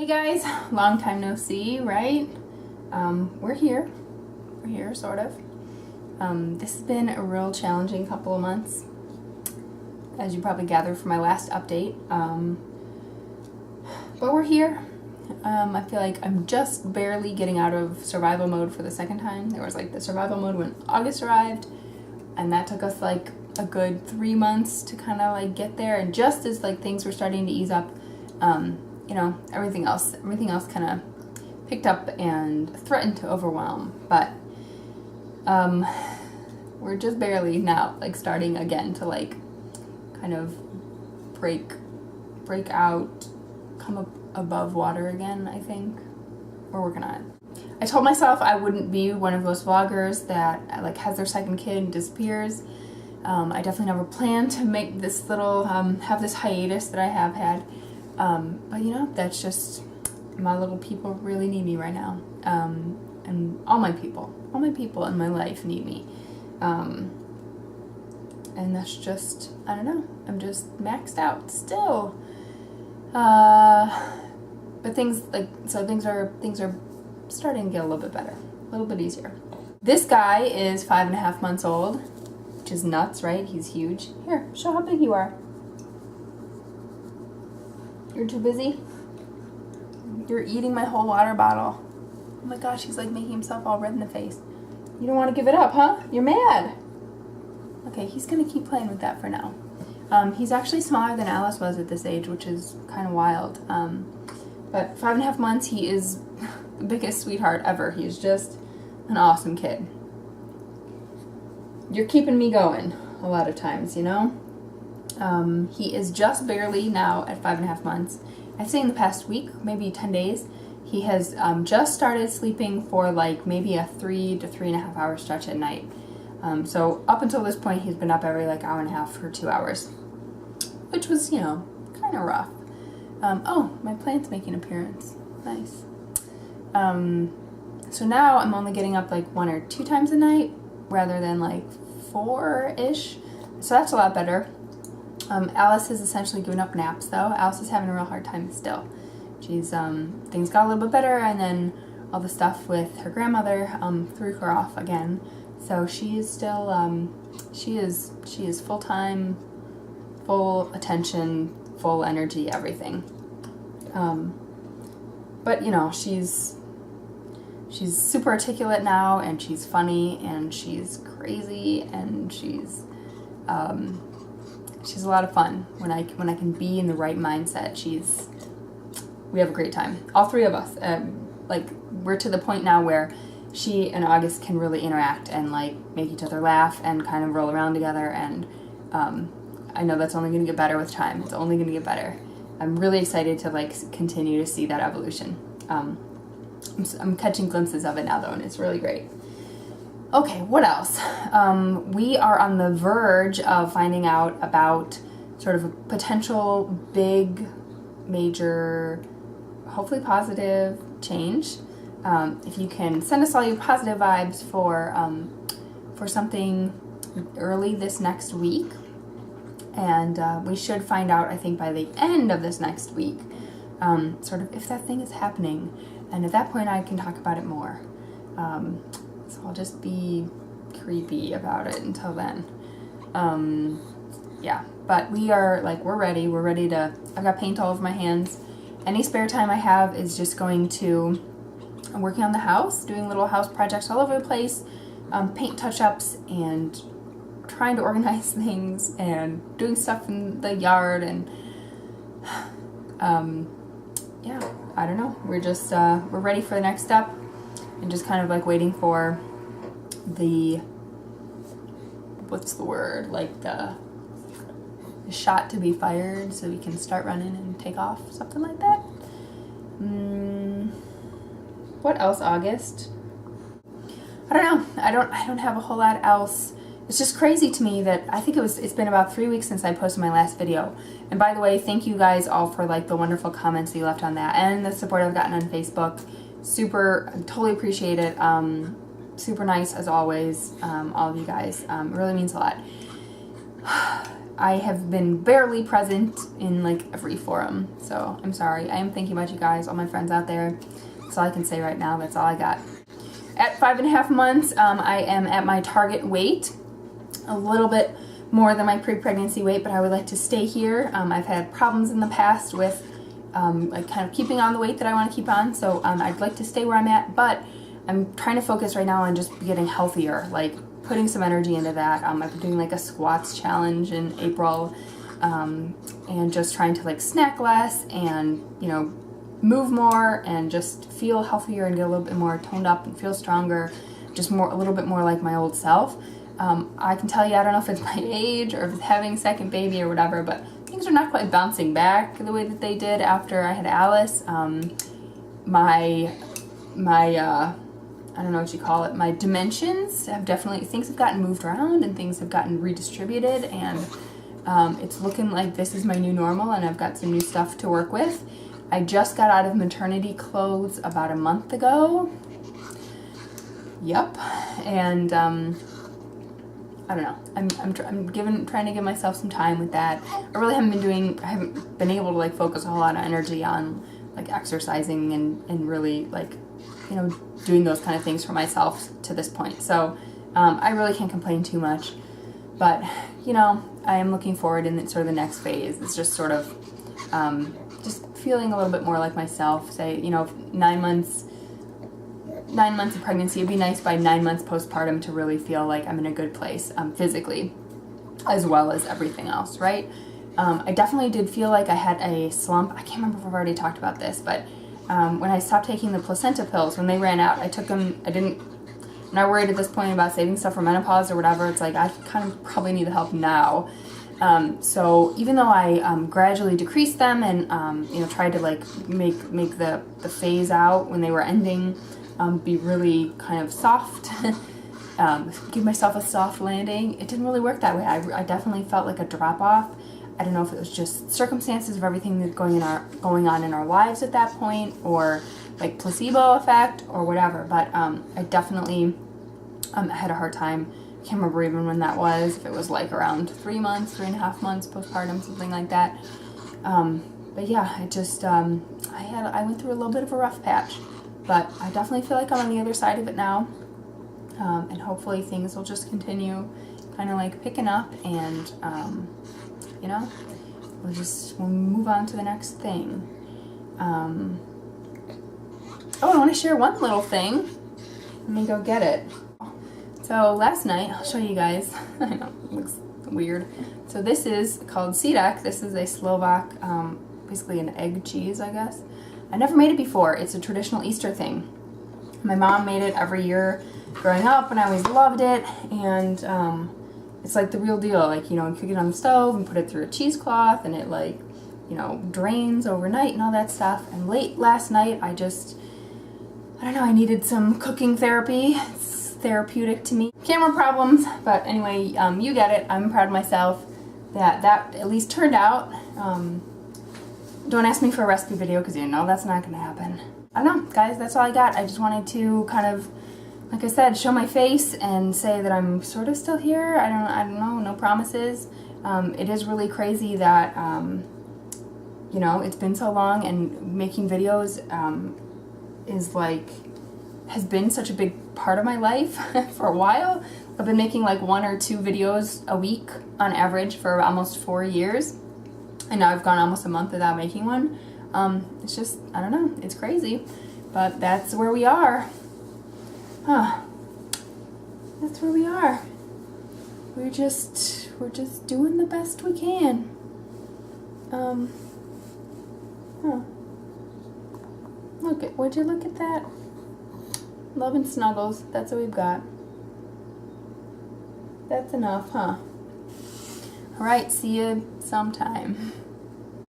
Hey guys, long time no see, right? We're here, sort of. This has been a real challenging couple of months, as you probably gathered from my last update. But we're here. I feel like I'm just barely getting out of survival mode for the second time. There was like the survival mode when August arrived, and that took us like a good 3 months to kind of like get there. And just as like things were starting to ease up, you know, everything else kind of picked up and threatened to overwhelm. But we're just barely now like starting again to like kind of break out, come up above water again. I think we're working on it. I told myself I wouldn't be one of those vloggers that like has their second kid and disappears. I definitely never planned to make this little have this hiatus that I have had. But you know, that's just, my little people really need me right now. And all my people in my life need me. And that's just, I don't know, I'm just maxed out still. But things are starting to get a little bit better, a little bit easier. This guy is 5.5 months old, which is nuts, right? He's huge. Here, show how big you are. You're too busy? You're eating my whole water bottle. Oh my gosh, he's like making himself all red in the face. You don't want to give it up, huh? You're mad. Okay, he's gonna keep playing with that for now. He's actually smaller than Alice was at this age, which is kind of wild. But 5.5 months, he is the biggest sweetheart ever. He's just an awesome kid. You're keeping me going a lot of times, you know? He is just barely now at 5.5 months. I'd say in the past week, maybe 10 days, he has just started sleeping for like maybe a 3 to 3.5 hour stretch at night. So up until this point, he's been up every like hour and a half for 2 hours, which was, you know, kind of rough. Oh, my plant's making an appearance. Nice. So now I'm only getting up like 1 or 2 times a night rather than like 4-ish. So that's a lot better. Alice has essentially given up naps though. Alice is having a real hard time still. She's, things got a little bit better, and then all the stuff with her grandmother, threw her off again. So she is still, she is full-time, full attention, full energy, everything. But you know, she's super articulate now, and she's funny, and she's crazy, and she's a lot of fun. When I can be in the right mindset, we have a great time. All three of us. Like, we're to the point now where she and August can really interact and like make each other laugh and kind of roll around together. And I know that's only going to get better with time. It's only going to get better. I'm really excited to like continue to see that evolution. I'm catching glimpses of it now though, and it's really great. Okay, what else? We are on the verge of finding out about sort of a potential big, major, hopefully positive change. If you can send us all your positive vibes for something early this next week. And we should find out, I think, by the end of this next week, sort of if that thing is happening. And at that point, I can talk about it more. So I'll just be creepy about it until then. Yeah, but we're ready to, I've got paint all over my hands. Any spare time I have is just going to, I'm working on the house, doing little house projects all over the place, paint touch-ups, and trying to organize things, and doing stuff in the yard, and yeah, I don't know. We're just, we're ready for the next step, and just kind of like waiting for the, what's the word, like the shot to be fired so we can start running and take off, something like that. What else, August? I don't know. I don't have a whole lot else. It's just crazy to me that I think it's been about 3 weeks since I posted my last video. And by the way, thank you guys all for like the wonderful comments that you left on that, and the support I've gotten on Facebook. I totally appreciate it. Super nice as always, all of you guys. It really means a lot. I have been barely present in like every forum, so I'm sorry. I am thinking about you guys, all my friends out there. That's all I can say right now. That's all I got. At 5.5 months, I am at my target weight, a little bit more than my pre-pregnancy weight, but I would like to stay here. I've had problems in the past with like kind of keeping on the weight that I want to keep on, so I'd like to stay where I'm at, but I'm trying to focus right now on just getting healthier, like putting some energy into that. I've been doing like a squats challenge in April, and just trying to like snack less and, you know, move more and just feel healthier and get a little bit more toned up and feel stronger, just more, a little bit more like my old self. I can tell you, I don't know if it's my age or if it's having a second baby or whatever, but things are not quite bouncing back the way that they did after I had Alice. My I don't know what you call it, my dimensions have definitely, things have gotten moved around and things have gotten redistributed, and it's looking like this is my new normal, and I've got some new stuff to work with. I just got out of maternity clothes about a month ago. Yep. And I don't know. I'm trying to give myself some time with that. I really haven't been able to like focus a whole lot of energy on like exercising and really like, you know, doing those kind of things for myself to this point. So I really can't complain too much, but you know, I am looking forward in sort of the next phase. It's just sort of just feeling a little bit more like myself. Say, you know, 9 months of pregnancy, it'd be nice by 9 months postpartum to really feel like I'm in a good place physically, as well as everything else, right? I definitely did feel like I had a slump. I can't remember if I've already talked about this, but when I stopped taking the placenta pills, when they ran out, I took them. I'm not worried at this point about saving stuff for menopause or whatever. It's like I kind of probably need the help now. So even though I gradually decreased them and you know, tried to like make the phase out when they were ending be really kind of soft, give myself a soft landing, it didn't really work that way. I definitely felt like a drop off. I don't know if it was just circumstances of everything that's going on in our lives at that point, or like placebo effect or whatever, but I definitely had a hard time. I can't remember even when that was, if it was like around 3 months, 3.5 months postpartum, something like that. But yeah, it just I went through a little bit of a rough patch, but I definitely feel like I'm on the other side of it now, and hopefully things will just continue kind of like picking up, and you know, we'll move on to the next thing. Oh, I want to share one little thing. Let me go get it. So last night, I'll show you guys. I know, it looks weird. So this is called Sidek. This is a Slovak, basically an egg cheese, I guess. I never made it before. It's a traditional Easter thing. My mom made it every year growing up, and I always loved it. And it's like the real deal. Like, you know, you cook it on the stove and put it through a cheesecloth, and it like, you know, drains overnight and all that stuff. And late last night, I don't know, I needed some cooking therapy. It's therapeutic to me. Camera problems, but anyway, you get it. I'm proud of myself that at least turned out. Don't ask me for a recipe video because you know that's not going to happen. I don't know, guys, that's all I got. I just wanted to kind of, like I said, show my face and say that I'm sort of still here. I don't know, no promises. It is really crazy that, you know, it's been so long, and making videos has been such a big part of my life for a while. I've been making like 1 or 2 videos a week on average for almost 4 years. And now I've gone almost a month without making one. It's just, I don't know, it's crazy. But that's where we are. Huh. That's where we are. We're just doing the best we can. Would you look at that? Love and snuggles, that's what we've got. That's enough, huh? Alright, see you sometime.